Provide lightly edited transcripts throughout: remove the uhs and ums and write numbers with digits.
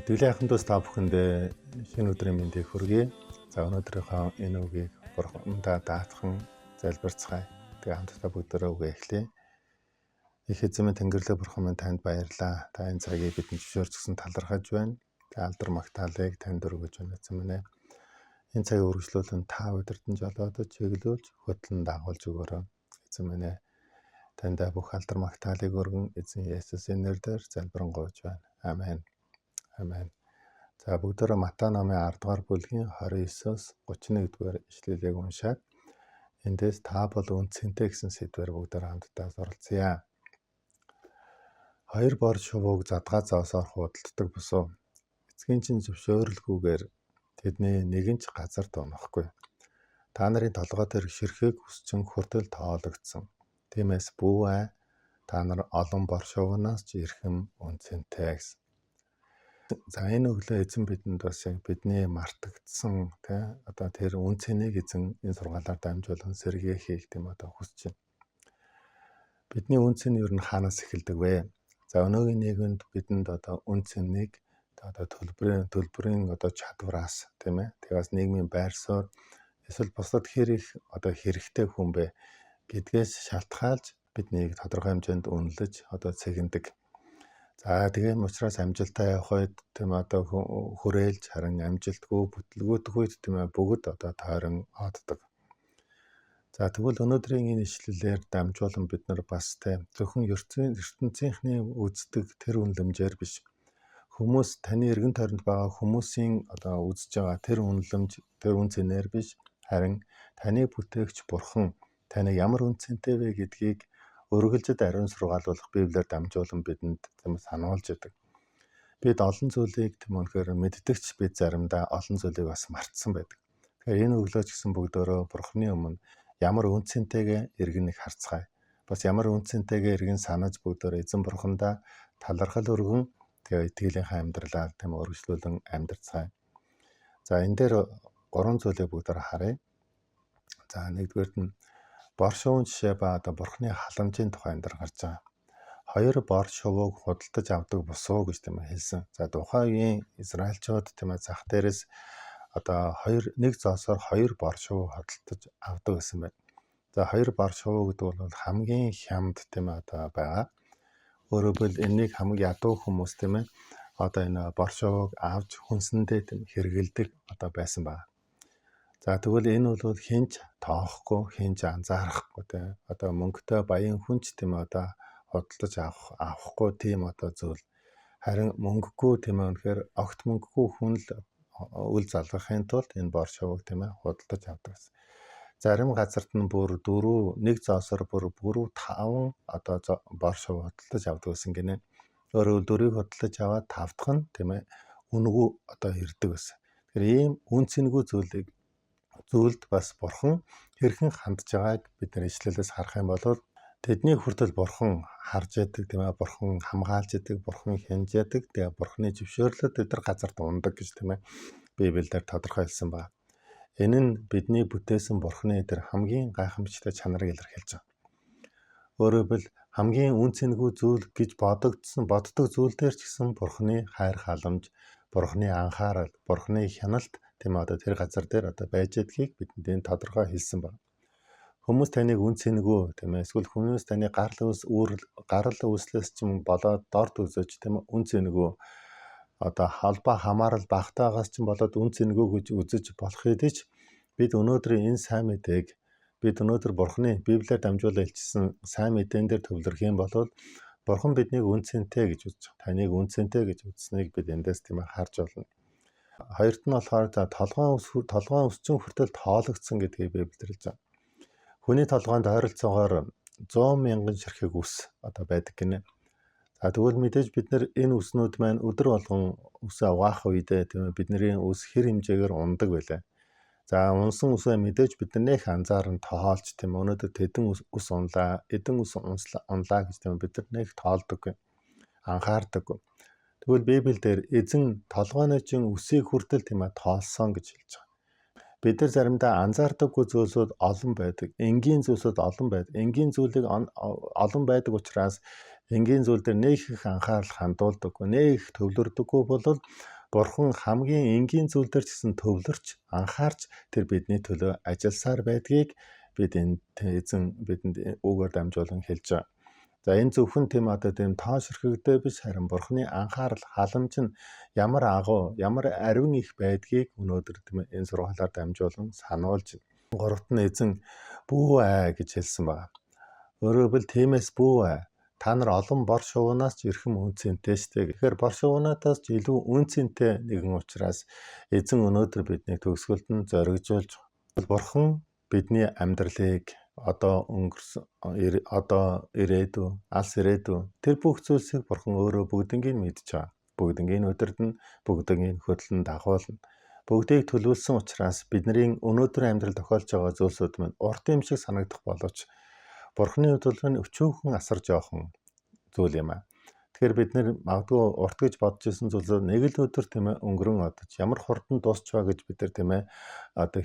Тэглэхэн дус та бүхэндээ шинэ өдрийн мэндийг хүргэе. За өнөөдрийнхөө энэ үгийг Бурхандаа даатхан залбирцгаая. Тэгээ хамтдаа бүгдээрээ үгээ эхлэе. Их эзэн минь Тэнгэрлэг Бурхан минь танд баярлалаа. Та энэ цагийг бидэнд зөвшөөрчихсөн талархаж байна. Тэгээ алдар магтаалыг танд өргөж байна эзэн минь. Энэ цагийг үргэлжлүүлэн та удирдан жолоодож чиглүүлж хөтлөн дагуулж өгөөрэй. Эзэн минь танд бүх алдар магтаалыг өргөн эзэн Есүсийн нэрээр залбирanгуйж байна. Амен. Амен. За бүгдээрээ Матай номын 10 дугаар бүлгийн 29-оос 31-р ишлэлийг уншаад эндээс та бол үнцэнтэй гэсэн сэдвээр бүгдээрээ хамтдаа суралцъя. Хоёр бор шувууг задгаа зоосоор худалддаг босов. Эцгийн чинь зөвшөөрөлгүйгээр тэдний нэгэн ч газар дунахгүй. Та нарын толгой дээр ширхэг өсчин хүртэл тоологдсон. Тиймээс бүү ай та нар олон бор шувуунаас ч эрхэм үнцэнтэй гэсэн. За энэ өглөө эзэн бидэнд бас яг бидний мартагдсан тэр үн цэнийг эзэн энэ сургаалаар дамжуулан сэргээхийг хүсэж байна. Бидний үн цэн юу н хаанаас эхэлдэг вэ? За өнөөгийн нийгэмд бидэнд үн цэнийг төлбөрийн чадвараас тэгээс нийгмийн байр суурь эсвэл бусдад хэрэгтэй хүн бэ гэдгээс шалтгаалж биднийг тодорхой хэмжээнд үнэлж цэгэндэг. За тийм учраас амжилтаа явах үед хүрээлж харин амжилтгүй бүтлгүүдэх үед бүгд тойрон оддог. За тэгвэл өнөөдрийн энэ ишлэлээр дамжуулан бид нар бас зөвхөн ертөнцийнхний үздэг тэр үнэлэмжээр биш. Хүмүүс таны эргэн тойронд байгаа хүмүүсийн үзэж байгаа тэр үнэлэмж тэр үн цэнээр биш, харин таны бүтээгч Бурхан таны ямар үн цэнтэй вэ гэдгийг өргөлжид ариун сургаалуулах Библиэр дамжуулан бидэнд сануулж өгдөг. Бид олон зүйлийг үнэхээр мэддэгч бид заримдаа олон зүйлийг бас мартсан байдаг. Тэгэхээр энэ өглөө ч гэсэн бүгдөө Бурханы өмнө ямар үн цэнтэйгээ эргэн их харцгаая. Бас ямар үн цэнтэйгээ эргэн санаж бүгдөө эзэн Бурхандаа талархал өргөн итгэлийнхаа амьдралаар өргөжлүүлэн амьдарцгаая. За энэ дээр 3 зүйлийг бүгдөө харъя. За нэгдүгээрт нь бор шувуун жишээ ба Бурханы халамжийн тухай энэ гарч байгаа. Хоёр бор шувууг худалдаж авдаг босуу гэж хэлсэн. За тухайн үеийн Израильчууд зах дээрээс нэг зоосоор 2 бор шувуу худалдаж авдаг гэсэн байна. За 2 бор шувуу гэдэг бол хамгийн хямд байгаа. Өөрөөр хэлбэл энийг хамгийн ядуу хүмүүс энэ бор шувууг авч хүнсэндээ хэрэгэлдэг байсан байна. За тэгвэл энэ бол хинч тоохгүй, хинч анзаарахгүй мөнгөтэй баян хүнч худалдаж авахгүй тийм зүйл. Харин мөнгөгүй үнэхээр огт мөнгөгүй хүн л үл залгахын тулд энэ бор шувууг худалдаж авдаг гэсэн. Зарим газарт нь бүр 4 нэг зоосоор бүр 5 бор шувуу худалдаж авдаг гэсэн гинэ. Өөрөөр 4-ийг худалдаж аваад 5 дахь нь үнэгүй ирдэг гэсэн. Тэгэхээр ийм үн цэнгүй зүйлд бас Бурхан хэрхэн хандж байгааг бид нар ишлэлээс харах юм бол тэдний хүртэл Бурхан харж яадаг Бурхан хамгаалж яадаг, Бурхан хянж яадаг, Бурханы зөвшөөрлөд бид нар газарт ундаг гэж Библиэлд тодорхой хэлсэн байна. Энэ нь бидний бүтээсэн Бурханы тэр хамгийн гайхамшигтай чанарыг илэрхийлж байгаа. Өөрөөр хэлбэл хамгийн үн цэнгүй зүйл гэж боддог зүйл дээр ч гэсэн Бурханы хайр халамж, Бурханы анхаарал, Бурханы хяналт тэр газар дээр байж байдгийг бидэнд тодорхой хэлсэн байна. Хүмүүс таныг үн цэнгүй эсвэл хүмүүс таны гарал үүслээс ч болоод дорд үзэж үн цэнгүй холбоо хамаарал багтаагаас ч болоод үн цэнгүй гэж үзэж болох хэдий ч бид өнөөдрийн энэ сайн мэдээг бид өнөөдөр Бурханы Библиэр дамжуулан илчилсэн сайн мэдээн дээр төвлөрөх юм бол Бурхан биднийг үн цэнтэй гэж үзэж байгаа. Таныг үн цэнтэй гэж үзснийг бид эндээс харж болно. Хоёрт нь болохоор толгойн өсчин хүртэл тоологдсон гэдгийг Библиэр хэлж байгаа. Хүний толгойд ойролцоогоор 100,000 ширхэг үс байдаг гинэ. За тэгвэл мэдээж бид нар энэ үснүүд маань өдөр болгон үсээ угаах үедээ бидний үс хэр хэмжээгээр ундаг байлаа. За унсан үсээ мэдээж бид нар нэх анзааран тоолж өнөөдөр тэдэн үс унлаа, эдэн үс унлаа гэж бид нар нэх тоолдог, анхаардаг. Тэгвэл Библиэлд эзэн толгойн үсийг хүртэл тоолсон гэж хэлж байгаа. Бид нар заримдаа анзаардаггүй зүйлсүүд олон байдаг. Энгийн зүйлсүүд олон байдаг. Энгийн зүйлийг олон байдаг учраас Энгийн зүйл дээр нэг их анхаарал хандуулдаггүй, нэг их төвлөрдөггүй бол Бурхан хамгийн энгийн зүйл дээр ч гэсэн төвлөрч, анхаарч тэр бидний төлөө ажилласаар байдгийг бид энэ эзэн бидэнд үгээр дамжуулан хэлж байгаа. За энэ зөвхөн тийм тийм тоошрохтой биш, харин Бурханы анхаарал, халамж нь ямар агуу, ямар ариун их байдгийг өнөөдөр тийм энэ сургаалаар дамжуулан сануулж байна. Гуравт нь эзэн бүү гэж хэлсэн байна. Өөрөөр хэлбэл тиймээс бүү. Та нар олон бор шувнаас ч эрхэм үнцэнтэй штэ. Тэгэхээр бор шувнаатаас ч илүү үнцэнтэй нэгэн учраас эзэн өнөөдөр биднийг төгсгөлд нь зоригжуулж Бурхан бидний амьдралыг одоо өнгөрсөн ирээдүй, алс ирээдүй тэр бүх зүйлсийг Бурхан өөрөө бүгднийг мэдж байгаа. Бүгднийг удирдна, бүгднийг хөтлөн дагуулна. Бүгдийг төлөвлөсөн учраас бидний өнөөдрийн амьдрал тохиолж байгаа зүйлсүүд маань урт юм шиг санагдах боловч Бурханы хөдөлгөөний өчүүхэн асар жоохон зүйл юм аа. Тэгэхээр бид нэр магадгүй урт гэж бодож исэн зүйлсөө нэг л өдөр тийм ээ өнгөрөн одож ямар хурдан дуусчваа гэж бид нар тийм ээ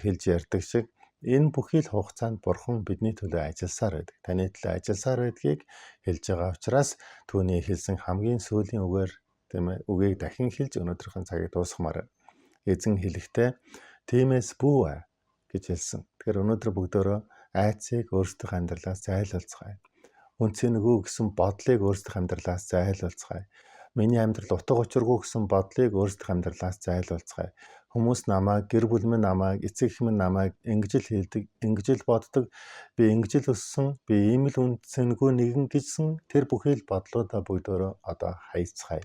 хэлж ярьдаг шиг энэ бүхий л хугацаанд Бурхан бидний төлөө ажилласаар байдаг. Таны төлөө ажилласаар байдгийг хэлж байгаа учраас түүний хэлсэн хамгийн сүүлийн үгээр тийм ээ үгийг дахин хэлж өнөөдрийн цагийг дуусгамаар. Эзэн хэлэхдээ тиймээс бүү гэж хэлсэн. Тэгэхээр өнөөдөр бүгдөө айцыг өөрсдийнх амьдралаас зайлуулцгаая. Үнцэнгүй гэсэн бодлыг өөрсдийнх амьдралаас зайлуулцгаая. Миний амьдрал утга учиргүй гэсэн бодлыг өөрсдийнх амьдралаас зайлуулцгаая. Хүмүүс намайг, гэр бүл минь намайг, эцэг эх минь намайг ингэж л хэлдэг, ингэж л боддог. Би ингэж л өссөн, би ийм л үнцэнгүй нэгэн гэжсэн тэр бүхий л бодлуудаа бүгдөө одоо хайцгаая.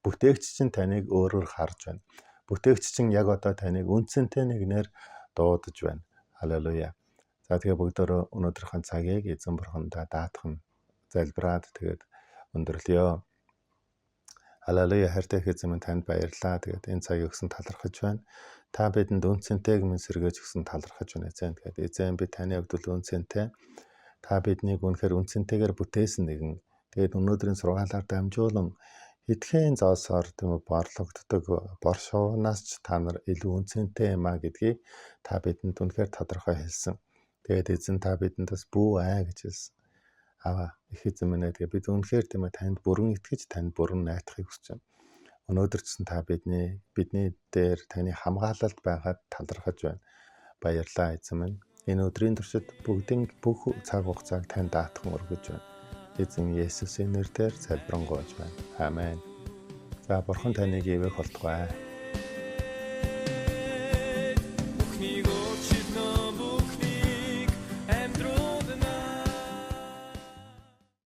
Бүтээгч чинь таныг өөрөөр харж байна. Бүтээгч чинь яг одоо таныг үнцэнтэй нэгнээр дуудаж байна. Халелуя. За тэгээ бүгдөө өнөөдрийн цагийг эзэн Бурхандаа даатхан залбираад тэгээд өндөрлөё. Халелуя. Хайртай эзэн минь танд баярлалаа. Тэгээд энэ цагийг өгсөн талархаж байна. Та бидэнд үнцэнтэйг минь сэргээж өгсөн талархаж байна эзэн. Тэгээд эзэн би таны хувьд үнцэнтэй. Та биднийг үнэхээр үнцэнтэйгээр бүтээсэн нэгэн. Тэгээд өнөөдрийн сургаалаар дамжуулан эдхэн зоосоор тийм борлогддог бор шувнаас ч та нар илүү үнцэнтэй юм а гэдгийг та бидэнд үнэхээр тодорхой хэлсэн. Тэгээд эзэн та бидэнд бас бүү гэж хэлсэн. Их эзэн минь тэгээд бид үнэхээр тийм танд бүрэн итгэж танд бүрэн найдахыг хүсэж байна. Өнөөдөр ч гэсэн та бидний дээр таны хамгаалалт байгаад талархаж байна. Баярлалаа эзэн минь. Энэ өдрийн туршид бүх цаг хугацааг танд даатхан өргөж байна. Эзэн Есүсийн нэрээр залбирanгуйж байна. Амен. За Бурхан таныг ивэх болтугай.